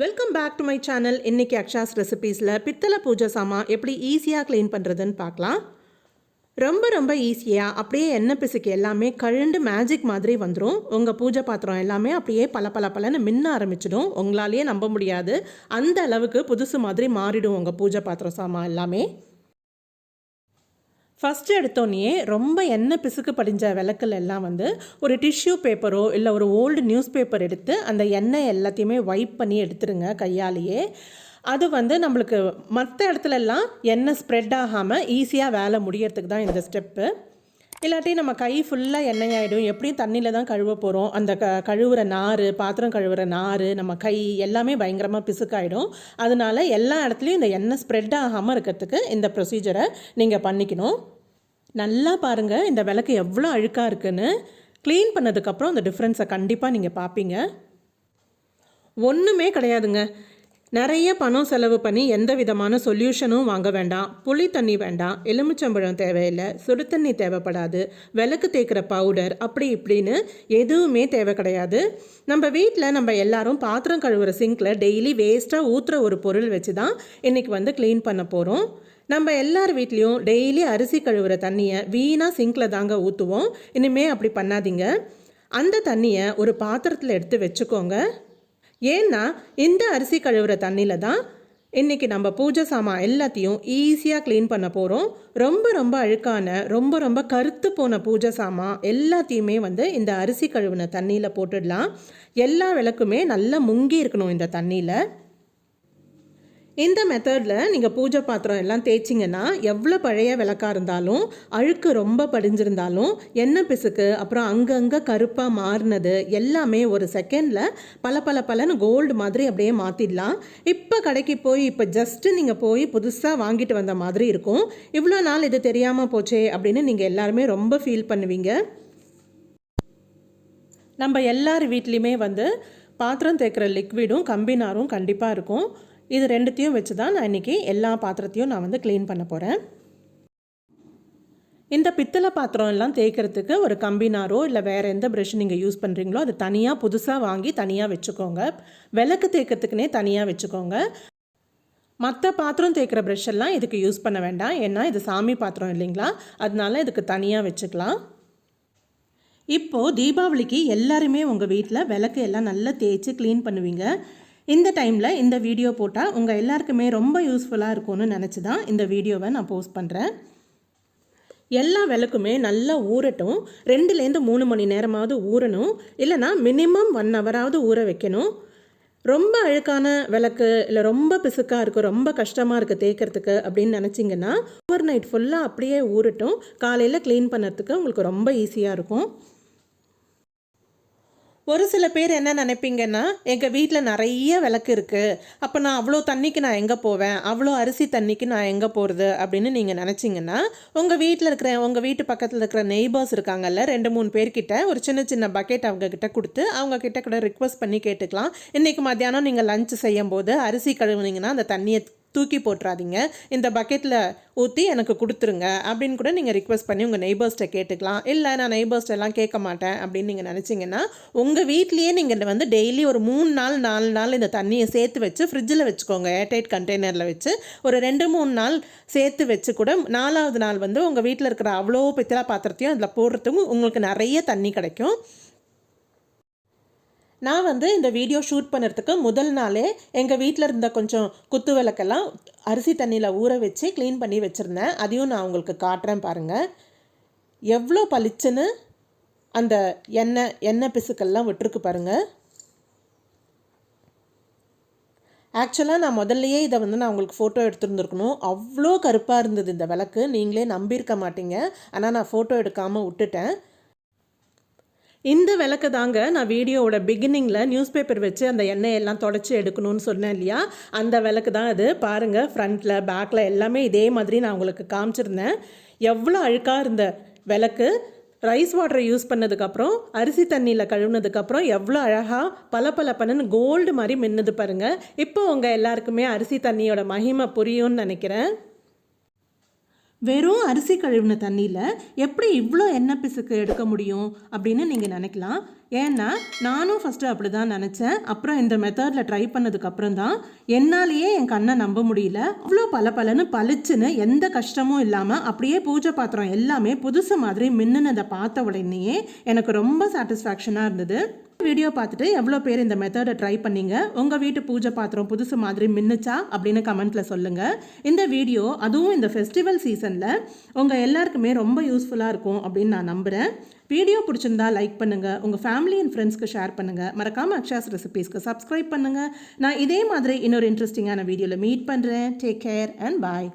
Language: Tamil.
Welcome back to my channel. இன்றைக்கி அக்ஷாஸ் ரெசிபீஸில் பித்தளை பூஜை சாமான் எப்படி ஈஸியாக க்ளீன் பண்ணுறதுன்னு பார்க்கலாம். ரொம்ப ஈஸியாக அப்படியே எண்ணெய் பிசுக்கு எல்லாமே கழுண்டு மேஜிக் மாதிரி வந்துடும். உங்கள் பூஜை பாத்திரம் எல்லாமே அப்படியே பல மின்ன ஆரம்பிச்சிடும். உங்களாலேயே நம்ப முடியாது, அந்த அளவுக்கு புதுசு மாதிரி மாறிடும் உங்கள் பூஜை பாத்திரம் சாமான் எல்லாமே. ஃபஸ்ட்டு எடுத்தோன்னே ரொம்ப எண்ணெய் பிசுக்கு படிஞ்ச விளக்குல எல்லாம் ஒரு டிஷ்யூ பேப்பரோ இல்லை ஒரு ஓல்டு நியூஸ் பேப்பர் எடுத்து அந்த எண்ணெய் எல்லாத்தையுமே வைப் பண்ணி எடுத்துருங்க கையாலேயே. அது நம்மளுக்கு மற்ற இடத்துலலாம் எண்ணெய் ஸ்ப்ரெட் ஆகாமல் ஈஸியாக வேலை முடியறதுக்கு தான் இந்த ஸ்டெப்பு. இல்லாட்டி நம்ம கை ஃபுல்லாக எண்ணெய் ஆகிடும். எப்படியும் தண்ணியில் தான் கழுவ போகிறோம். அந்த கழுவுற நார், பாத்திரம் கழுவுற நார், நம்ம கை எல்லாமே பயங்கரமாக பிசுக்காயிடும். அதனால எல்லா இடத்துலையும் இந்த எண்ணெய் ஸ்ப்ரெட் ஆகாமல் இருக்கிறதுக்கு இந்த ப்ரொசீஜரை நீங்கள் பண்ணிக்கணும். நல்லா பாருங்கள், இந்த விளக்கு எவ்வளோ அழுக்காக இருக்குன்னு. க்ளீன் பண்ணதுக்கப்புறம் அந்த டிஃப்ரென்ஸை கண்டிப்பாக நீங்கள் பார்ப்பீங்க. ஒன்றுமே கிடையாதுங்க. நிறைய பணம் செலவு பண்ணி எந்த விதமான சொல்யூஷனும் வாங்க வேண்டாம். புளி தண்ணி வேண்டாம், எலுமிச்சம்பழம் தேவையில்லை, சுடு தண்ணி தேவைப்படாது, விளக்கு தேய்க்கிற பவுடர் அப்படி இப்படின்னு எதுவுமே தேவை கிடையாது. நம்ம வீட்டில் நம்ம எல்லாரும் பாத்திரம் கழுவுற சிங்கில் டெய்லி வேஸ்ட்டாக ஊற்றுற ஒரு பொருள் வச்சு தான் இன்றைக்கி க்ளீன் பண்ண போகிறோம். நம்ம எல்லார் வீட்லேயும் டெய்லி அரிசி கழுவுற தண்ணியை வீணாக சிங்கில் தாங்க ஊற்றுவோம். இனிமேல் அப்படி பண்ணாதீங்க. அந்த தண்ணியை ஒரு பாத்திரத்தில் எடுத்து வச்சுக்கோங்க. ஏன்னா இந்த அரிசி கழுவுற தண்ணியில் தான் இன்றைக்கி நம்ம பூஜை சாமான் எல்லாத்தையும் ஈஸியாக க்ளீன் பண்ண போகிறோம். ரொம்ப அழுக்கான ரொம்ப கருத்து போன பூஜை சாமான் எல்லாத்தையுமே இந்த அரிசி கழுவுன தண்ணியில் போட்டுடலாம். எல்லா விளக்குமே நல்லா முங்கி இருக்கணும் இந்த தண்ணியில். இந்த மெத்தடில் நீங்கள் பூஜை பாத்திரம் எல்லாம் தேய்ச்சிங்கன்னா எவ்வளோ பழைய விளக்காக இருந்தாலும், அழுக்கு ரொம்ப படிஞ்சிருந்தாலும், எண்ணெய் பிசுக்கு அப்புறம் அங்கங்கே கருப்பாக மாறினது எல்லாமே ஒரு செகண்டில் பலன்னு கோல்டு மாதிரி அப்படியே மாற்றிடலாம். இப்போ கடைக்கு போய் இப்போ ஜஸ்ட்டு நீங்கள் போய் புதுசாக வாங்கிட்டு வந்த மாதிரி இருக்கும். இவ்வளோ நாள் இது தெரியாமல் போச்சே அப்படின்னு நீங்கள் எல்லாருமே ரொம்ப ஃபீல் பண்ணுவீங்க. நம்ம எல்லார் வீட்லேயுமே பாத்திரம் தேய்க்கிற லிக்விடும் கம்பினாரும் கண்டிப்பாக இருக்கும். இது ரெண்டுத்தையும் வச்சு தான் நான் இன்றைக்கி எல்லா பாத்திரத்தையும் நான் க்ளீன் பண்ண போகிறேன். இந்த பித்தளை பாத்திரம் எல்லாம் தேய்க்கிறதுக்கு ஒரு கம்பினாரோ இல்லை வேறு எந்த ப்ரஷ் நீங்கள் யூஸ் பண்ணுறீங்களோ அது தனியாக புதுசாக வாங்கி தனியாக வச்சுக்கோங்க. விளக்கு தேய்க்கிறதுக்குனே தனியாக வச்சுக்கோங்க. மற்ற பாத்திரம் தேய்க்கிற ப்ரஷ் எல்லாம் இதுக்கு யூஸ் பண்ண வேண்டாம். ஏன்னா இது சாமி பாத்திரம் இல்லைங்களா, அதனால இதுக்கு தனியாக வச்சுக்கலாம். இப்போது தீபாவளிக்கு எல்லாருமே உங்கள் வீட்டில் விளக்கு எல்லாம் நல்லா தேய்ச்சி க்ளீன் பண்ணுவீங்க. இந்த டைமில் இந்த வீடியோ போட்டால் உங்கள் எல்லாருக்குமே ரொம்ப யூஸ்ஃபுல்லாக இருக்கும்னு நினச்சி தான் இந்த வீடியோவை நான் போஸ்ட் பண்ணுறேன். எல்லா விளக்குமே நல்லா ஊறட்டும். 2-3 மணி நேரமாவது ஊறணும். இல்லைனா மினிமம் 1 ஹவராவது ஊற வைக்கணும். ரொம்ப அழுக்கான விளக்கு இல்லை ரொம்ப பிசுக்காக இருக்குது, ரொம்ப கஷ்டமாக இருக்குது தேய்க்கிறதுக்கு அப்படின்னு நினச்சிங்கன்னா ஓவர் நைட் ஃபுல்லாக அப்படியே ஊறட்டும். காலையில் க்ளீன் பண்ணுறதுக்கு உங்களுக்கு ரொம்ப ஈஸியாக இருக்கும். ஒரு சில பேர் என்ன நினைப்பீங்கன்னா, எங்கள் வீட்டில் நிறைய விளக்கு இருக்குது, அப்போ நான் அவ்வளோ தண்ணிக்கு நான் எங்கே போவேன், அவ்வளோ அரிசி தண்ணிக்கு நான் எங்கே போகிறது அப்படின்னு நீங்கள் நினச்சிங்கன்னா, உங்கள் வீட்டு பக்கத்தில் இருக்கிற நெய்பர்ஸ் இருக்காங்கல்ல, 2-3 பேர்கிட்ட ஒரு சின்ன பக்கெட் அவங்கக்கிட்ட கொடுத்து அவங்கக்கிட்ட கூட ரிக்வஸ்ட் பண்ணி கேட்டுக்கலாம். இன்றைக்கி மத்தியானம் நீங்கள் லஞ்ச் செய்யும் போது அரிசி கழுவுனீங்கன்னா அந்த தண்ணியை தூக்கி போட்டுறாதீங்க, இந்த பக்கெட்டில் ஊற்றி எனக்கு கொடுத்துருங்க அப்படின்னு கூட நீங்கள் ரிக்வெஸ்ட் பண்ணி உங்கள் நெய்பர்ஸ்ட்டை கேட்டுக்கலாம். இல்லை நான் நெய்பர்ஸ்ட்டெல்லாம் கேட்க மாட்டேன் அப்படின்னு நீங்கள் நினச்சிங்கன்னா உங்கள் வீட்லேயே நீங்கள் டெய்லி ஒரு 3-4 நாள் இந்த தண்ணியை சேர்த்து வச்சு ஃப்ரிட்ஜில் வச்சுக்கோங்க. ஏர்டைட் கண்டெய்னரில் வச்சு ஒரு 2-3 நாள் சேர்த்து வச்சு கூட 4ஆவது நாள் உங்கள் வீட்டில் இருக்கிற அவ்வளோ பித்தளை பாத்திரத்தையும் அதில் போடுறதுக்கு உங்களுக்கு நிறைய தண்ணி கிடைக்கும். நான் இந்த வீடியோ ஷூட் பண்ணுறதுக்கு முதல் நாளே எங்கள் வீட்டில் இருந்த கொஞ்சம் குத்து விளக்கெல்லாம் அரிசி தண்ணியில் ஊற வச்சு க்ளீன் பண்ணி வச்சுருந்தேன். அதையும் நான் உங்களுக்கு காட்டுறேன் பாருங்கள். எவ்வளோ பளிச்சுன்னு அந்த எண்ணெய் பிசுக்கெல்லாம் விட்டுருக்கு பாருங்கள். ஆக்சுவலாக நான் முதல்லையே இதை நான் உங்களுக்கு ஃபோட்டோ எடுத்துருந்துருக்கணும். அவ்வளோ கருப்பாக இருந்தது இந்த விளக்கு, நீங்களே நம்பியிருக்க மாட்டீங்க. ஆனால் நான் ஃபோட்டோ எடுக்காமல் விட்டுட்டேன். இந்த விளக்கு தாங்க நான் வீடியோவோட பிகினிங்கில் நியூஸ் பேப்பர் வச்சு அந்த எண்ணெய் எல்லாம் தொடச்சி எடுக்கணும்னு சொன்னேன் இல்லையா, அந்த விளக்கு தான் அது. பாருங்கள், ஃப்ரண்ட்டில் பேக்கில் எல்லாமே இதே மாதிரி நான் உங்களுக்கு காமிச்சிருந்தேன். எவ்வளோ அழுக்காக இருந்த விளக்கு ரைஸ் வாட்டரை யூஸ் பண்ணதுக்கப்புறம் அரிசி தண்ணியில் கழுவுனதுக்கப்புறம் எவ்வளோ அழகாக பலன்னு கோல்டு மாதிரி மின்னுது பாருங்கள். இப்போ உங்கள் எல்லாருக்குமே அரிசி தண்ணியோட மகிமை புரியும்னு நினைக்கிறேன். வெறும் அரிசி கழுவின தண்ணியில் எப்படி இவ்வளோ எண்ணெய் பிசுக்கு எடுக்க முடியும் அப்படின்னு நீங்கள் நினைக்கலாம். ஏன்னா நானும் ஃபஸ்ட்டு அப்படி தான் நினச்சேன். அப்புறம் இந்த மெத்தடில் ட்ரை பண்ணதுக்கப்புறம் தான் என்னாலேயே என் கண்ணை நம்ப முடியல. அவ்வளோ பளபளன்னு பளிச்சுன்னு எந்த கஷ்டமும் இல்லாமல் அப்படியே பூஜை பாத்திரம் எல்லாமே புதுசு மாதிரி மின்னுனதை பார்த்த உடனேயே எனக்கு ரொம்ப சாட்டிஸ்ஃபேக்ஷனாக இருந்தது. வீடியோ பார்த்துட்டு எவ்வளோ பேர் இந்த மெத்தடை ட்ரை பண்ணீங்க, உங்கள் வீட்டு பூஜை பாத்திரம் புதுசு மாதிரி மின்னுச்சா அப்படின்னு கமெண்ட்டில் சொல்லுங்கள். இந்த வீடியோ அதுவும் இந்த ஃபெஸ்டிவல் சீசனில் உங்கள் எல்லாருக்குமே ரொம்ப யூஸ்ஃபுல்லாக இருக்கும் அப்படின்னு நான் நம்புகிறேன். வீடியோ பிடிச்சிருந்தா லைக் பண்ணுங்கள், உங்கள் ஃபேமிலி அண்ட் ஃப்ரெண்ட்ஸ்க்கு ஷேர் பண்ணுங்கள். மறக்காமல் அக்ஷாஸ் ரெசிபீஸ்க்கு சப்ஸ்கிரைப் பண்ணுங்கள். நான் இதே மாதிரி இன்னொரு இன்ட்ரெஸ்டிங்கான வீடியோவில் மீட் பண்ணுறேன். Take care and bye.